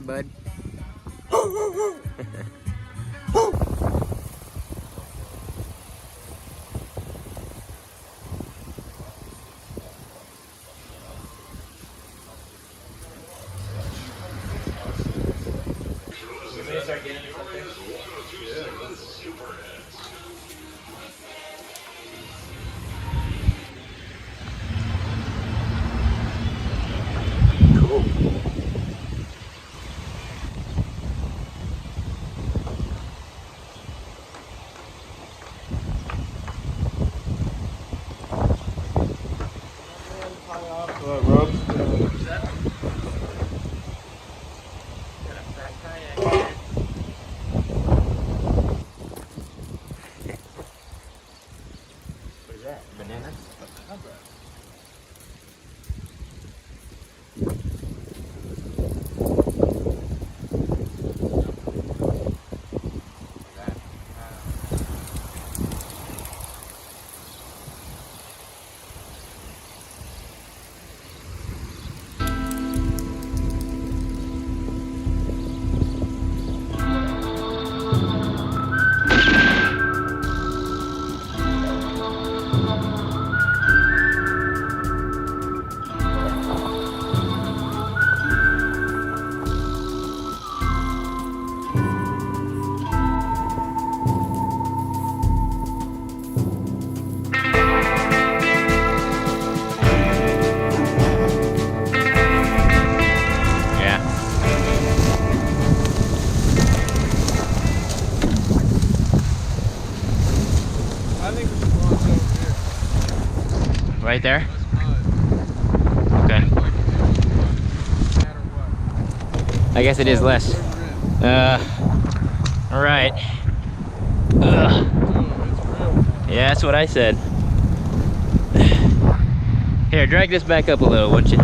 bud. What is that? Bananas? Right there? Okay. I guess it is less. Alright. Yeah, that's what I said. Here, drag this back up a little, won't you?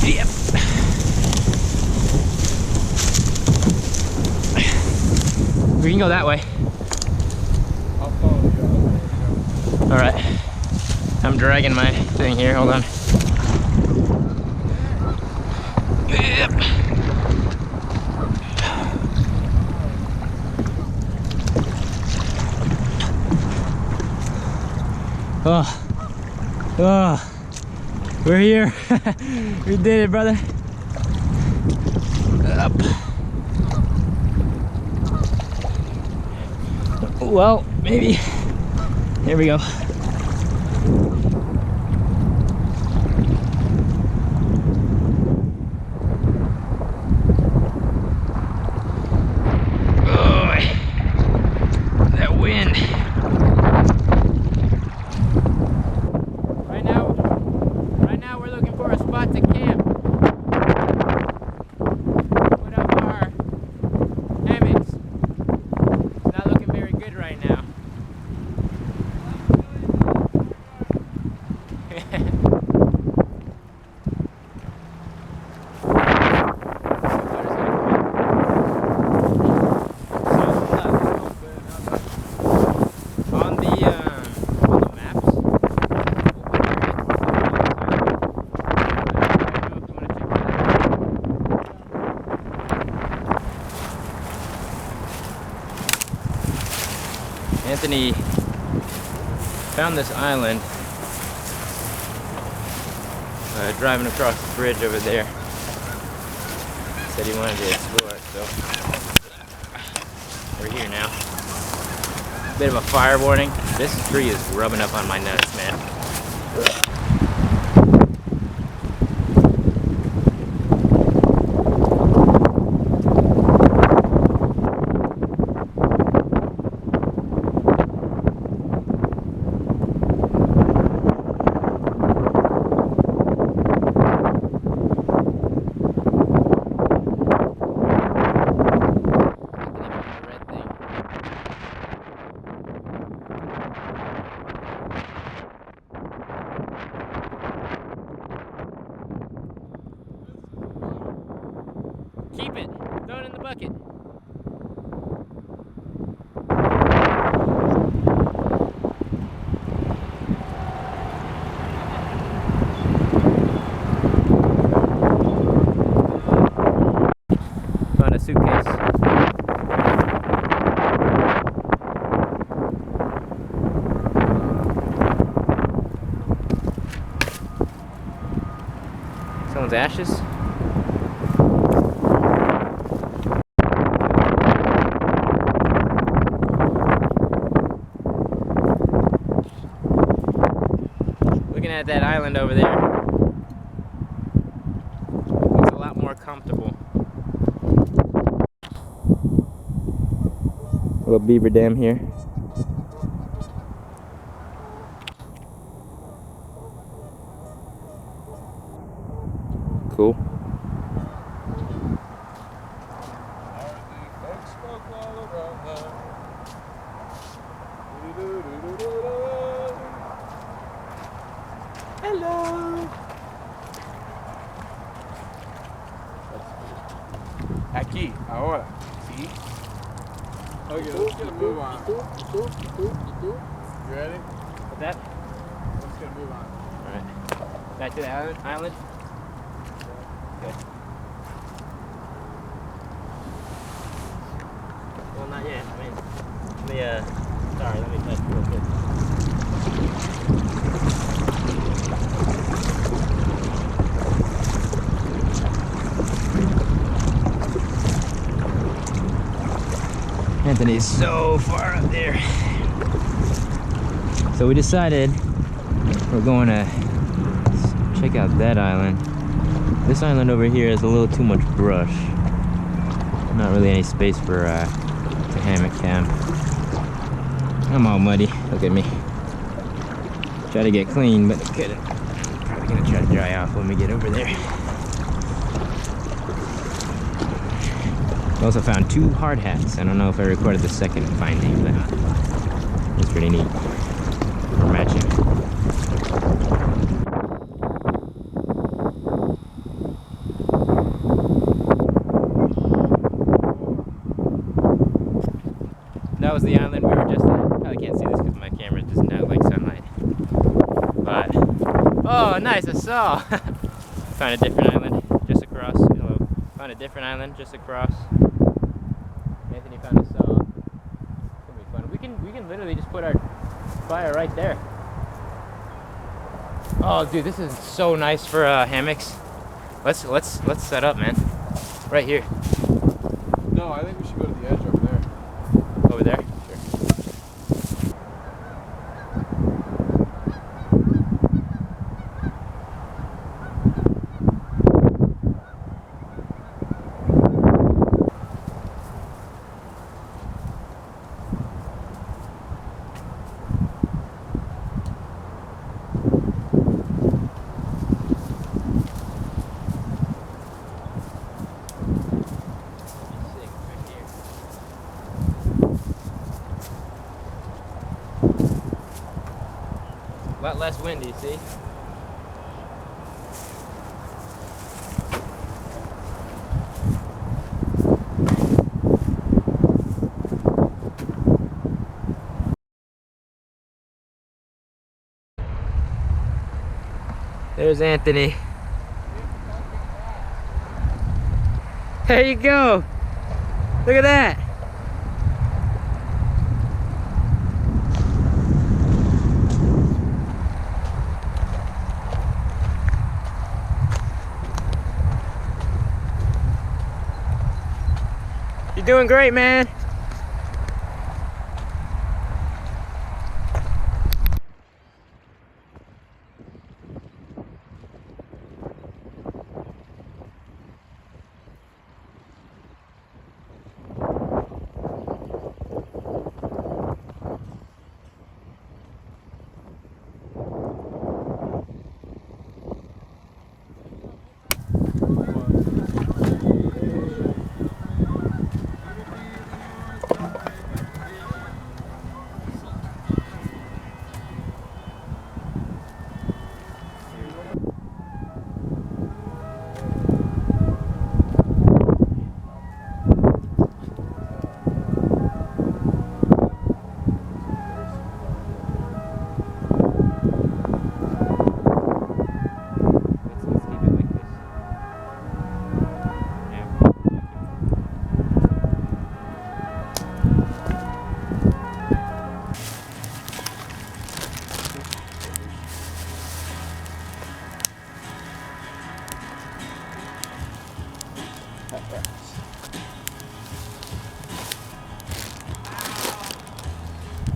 Yep. We can go that way. Alright, I'm dragging my thing here, hold on. Yep. Oh, we're here. We did it, brother. Up. Well, maybe. Here we go. Oh, that wind. Right now we're looking for a spot to camp. Put up our hammocks. It's not looking very good right now. Anthony found this island driving across the bridge over there. Said he wanted to explore it, so we're here now. Bit of a fire warning. This tree is rubbing up on my nuts, man. Keep it. Throw it in the bucket. those ashes? Looking at that island over there, it's a lot more comfortable. A little beaver dam here. Cool. Hello. Aquí, ahora. ¿Sí? Okay, let's get a move on. You ready? What's that? Let's get a move on. Alright. Back to the island. Good. Well, not yet. I mean, let me touch real quick. Anthony's so far up there. So we decided we're going to check out that island. This island over here has a little too much brush. Not really any space for a hammock camp. I'm all muddy. Look at me. Try to get clean, but I couldn't. Probably gonna try to dry off when we get over there. We also found 2 hard hats. I don't know if I recorded the second finding, but it's pretty neat. We're matching. That was the island we were just at. Probably can't see this because my camera doesn't have like sunlight. But, oh nice, a saw! Found a different island just across. Hello. Found a different island just across. Anthony found a saw. It's gonna be fun. We can literally just put our fire right there. Oh dude, this is so nice for hammocks. Let's set up, man. Right here. No, I think we should go to the edge over there. Over there? A lot less windy, see? There's Anthony. There you go. Look at that. You're doing great, man.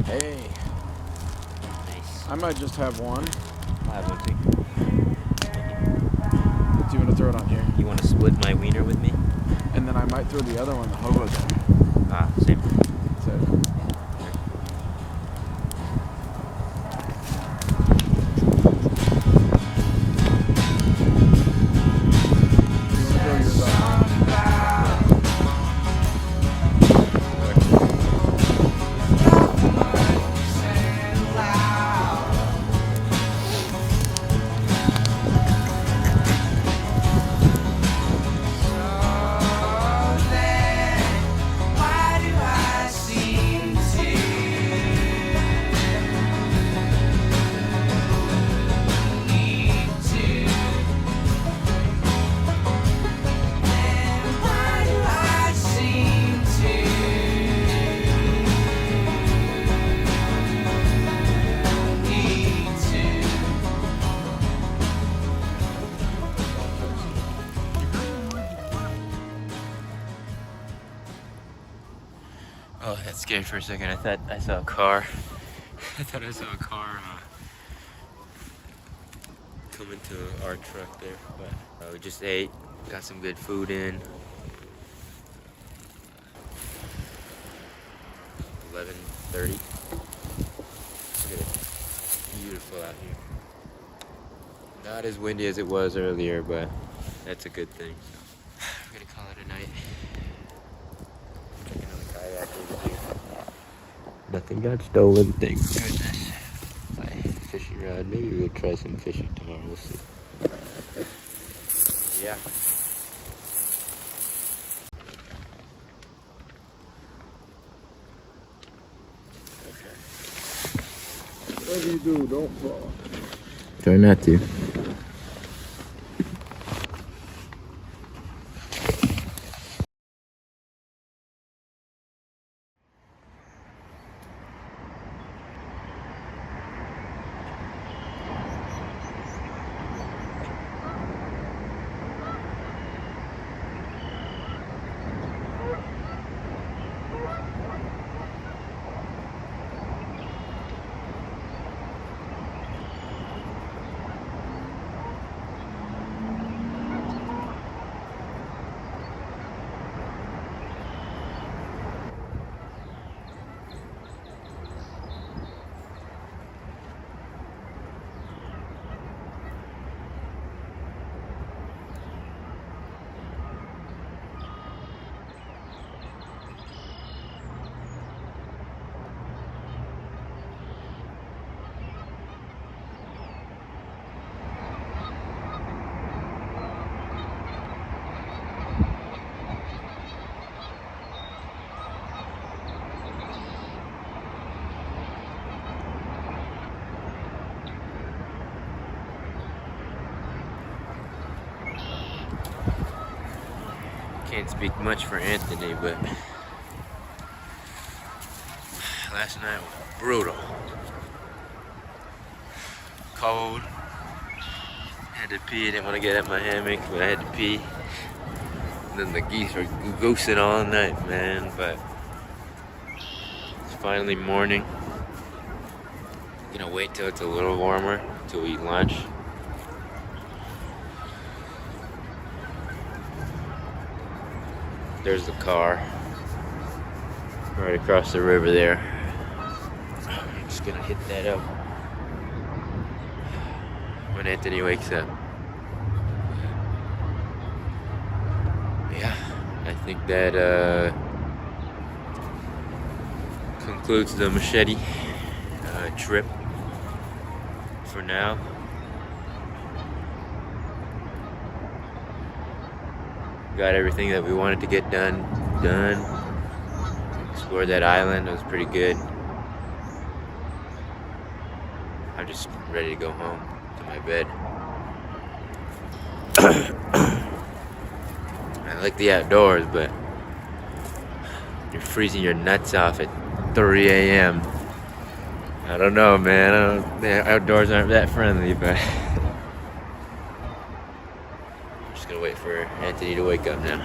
Hey, Nice. I might just have one. I'll have one too. Do you want to throw it on here? You want to split my wiener with me? And then I might throw the other one, the hobo there. Ah, same. So, you want to throw yours on? Oh, that scared me for a second. I thought I saw a car. I thought I saw a car coming to our truck there. But we just ate, got some good food in. 11:30. Look at it. Beautiful out here. Not as windy as it was earlier, but that's a good thing. So we're gonna call it a night. Checking on the kayak over there. Nothing got stolen, thank goodness. My fishing rod. Maybe we'll try some fishing tomorrow. We'll see. Yeah. Whatever you do, don't fall. Try not to. Can't speak much for Anthony, but last night was brutal. Cold. Had to pee. I didn't want to get at my hammock, but I had to pee. And then the geese were goosing all night, man. But it's finally morning. Gonna wait till it's a little warmer till we eat lunch. There's the car right across the river there. I'm just gonna hit that up when Anthony wakes up. Yeah, I think that concludes the Machete trip for now. Got everything that we wanted to get done. Explored that island. It was pretty good. I'm just ready to go home to my bed. I like the outdoors, but you're freezing your nuts off at 3 a.m. I don't know, man. The outdoors aren't that friendly, but gonna wait for Anthony to wake up now.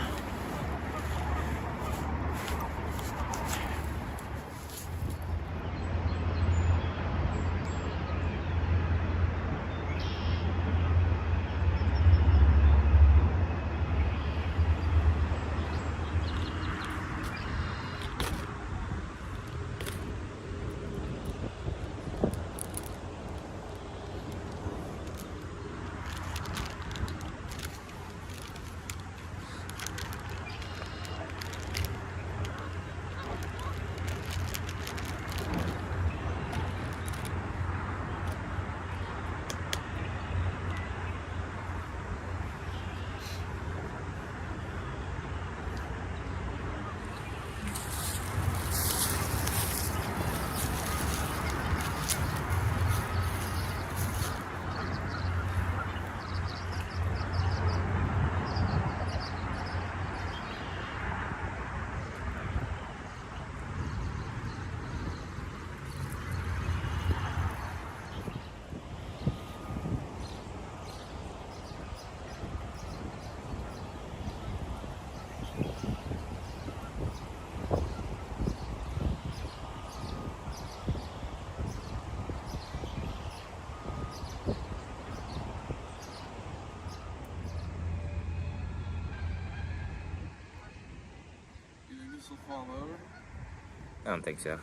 don't think so.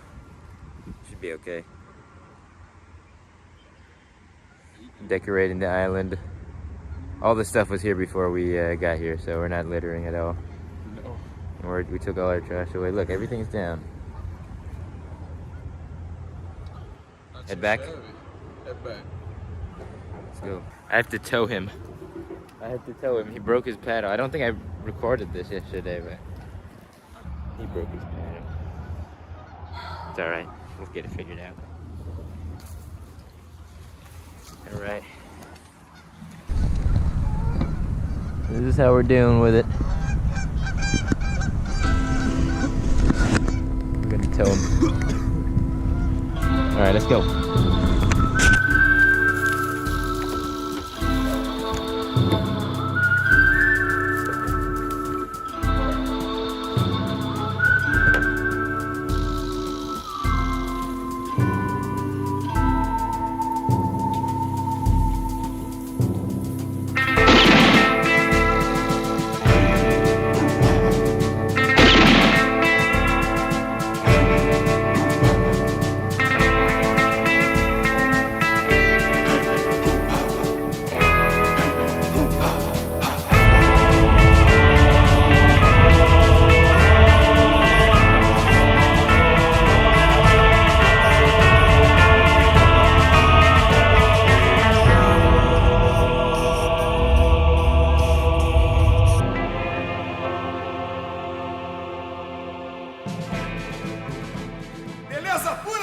Should be okay. Decorating the island. All the stuff was here before we got here, so we're not littering at all. No. We took all our trash away. Look, everything's down. Head back? Head back. Let's go. I have to tow him. He broke his paddle. I don't think I recorded this yesterday, but he broke his paddle. It's alright. We'll get it figured out. Alright. This is how we're dealing with it. We're gonna tow him. Alright, let's go. Beleza, fui!